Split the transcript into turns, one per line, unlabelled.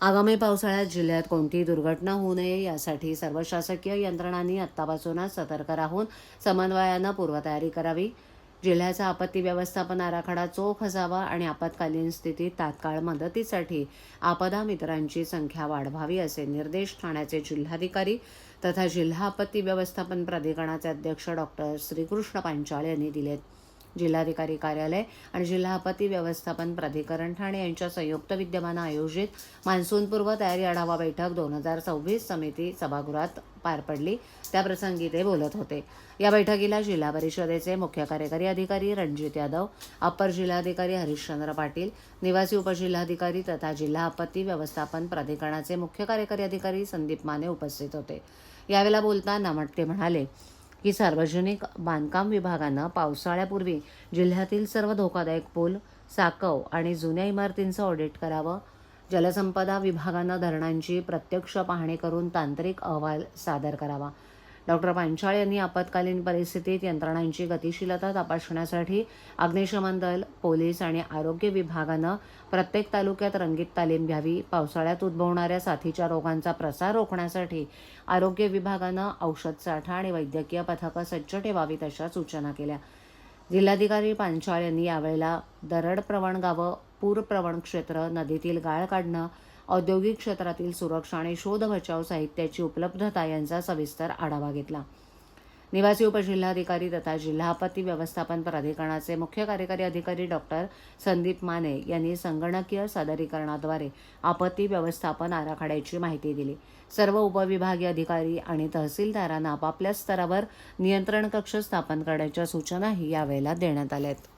आगामी पावसाळ्यात जिल्ह्यात कोणतीही दुर्घटना होऊ नये यासाठी सर्व शासकीय यंत्रणांनी आत्तापासूनच सतर्क राहून समन्वयानं पूर्वतयारी करावी. जिल्ह्याचा आपत्ती व्यवस्थापन आराखडा चोख असावा आणि आपत्कालीन स्थितीत तात्काळ मदतीसाठी आपदा मित्रांची संख्या वाढवावी असे निर्देश ठाण्याचे जिल्हाधिकारी तथा जिल्हा आपत्ती व्यवस्थापन प्राधिकरणाचे अध्यक्ष डॉक्टर श्रीकृष्ण पांचाळ यांनी दिलेत. जिल्हाधिकारी कार्यालय आणि जिल्हा आपत्ती व्यवस्थापन प्राधिकरण ठाणे यांच्या संयुक्त विद्यमानं आयोजित मान्सूनपूर्व तयारी आढावा बैठक 2026 समिती सभागृहात पार पडली. त्याप्रसंगी ते बोलत होते. या बैठकीला जिल्हा परिषदेचे मुख्य कार्यकारी अधिकारी रणजित यादव, अप्पर जिल्हाधिकारी हरिश्चंद्र पाटील, निवासी उपजिल्हाधिकारी तथा जिल्हा आपत्ती व्यवस्थापन प्राधिकरणाचे मुख्य कार्यकारी अधिकारी संदीप माने उपस्थित होते. यावेळेला बोलताना ते म्हणाले की सार्वजनिक बांधकाम विभागानं पावसाळ्यापूर्वी जिल्ह्यातील सर्व धोकादायक पूल, साकव आणि जुन्या इमारतींचं ऑडिट करावं. जलसंपदा विभागानं धरणांची प्रत्यक्ष पाहणी करून तांत्रिक अहवाल सादर करावा. डॉक्टर पांचाळ यांनी आपत्कालीन परिस्थितीत यंत्रणांची गतिशीलता तपासण्यासाठी अग्निशमन दल, पोलीस आणि आरोग्य विभागानं प्रत्येक तालुक्यात रंगीत तालीम घ्यावी. पावसाळ्यात उद्भवणाऱ्या साथीच्या रोगांचा प्रसार रोखण्यासाठी आरोग्य विभागानं औषध साठा आणि वैद्यकीय पथकं सज्ज ठेवावीत अशा सूचना केल्या. जिल्हाधिकारी पांचाळ यांनी यावेळेला दरडप्रवण गावं, पूरप्रवण क्षेत्र, नदीतील गाळ काढणं, औद्योगिक क्षेत्रातील सुरक्षा आणि शोध बचाव साहित्याची उपलब्धता यांचा सविस्तर आढावा घेतला. निवासी उपजिल्हाधिकारी तथा जिल्हा आपत्ती व्यवस्थापन प्राधिकरणाचे मुख्य कार्यकारी अधिकारी डॉक्टर संदीप माने यांनी संगणकीय सादरीकरणाद्वारे आपत्ती व्यवस्थापन आराखड्याची माहिती दिली. सर्व उपविभागीय अधिकारी आणि तहसीलदारांना आपापल्या स्तरावर नियंत्रण कक्ष स्थापन करण्याच्या सूचनाही यावेळेला देण्यात आल्या आहेत.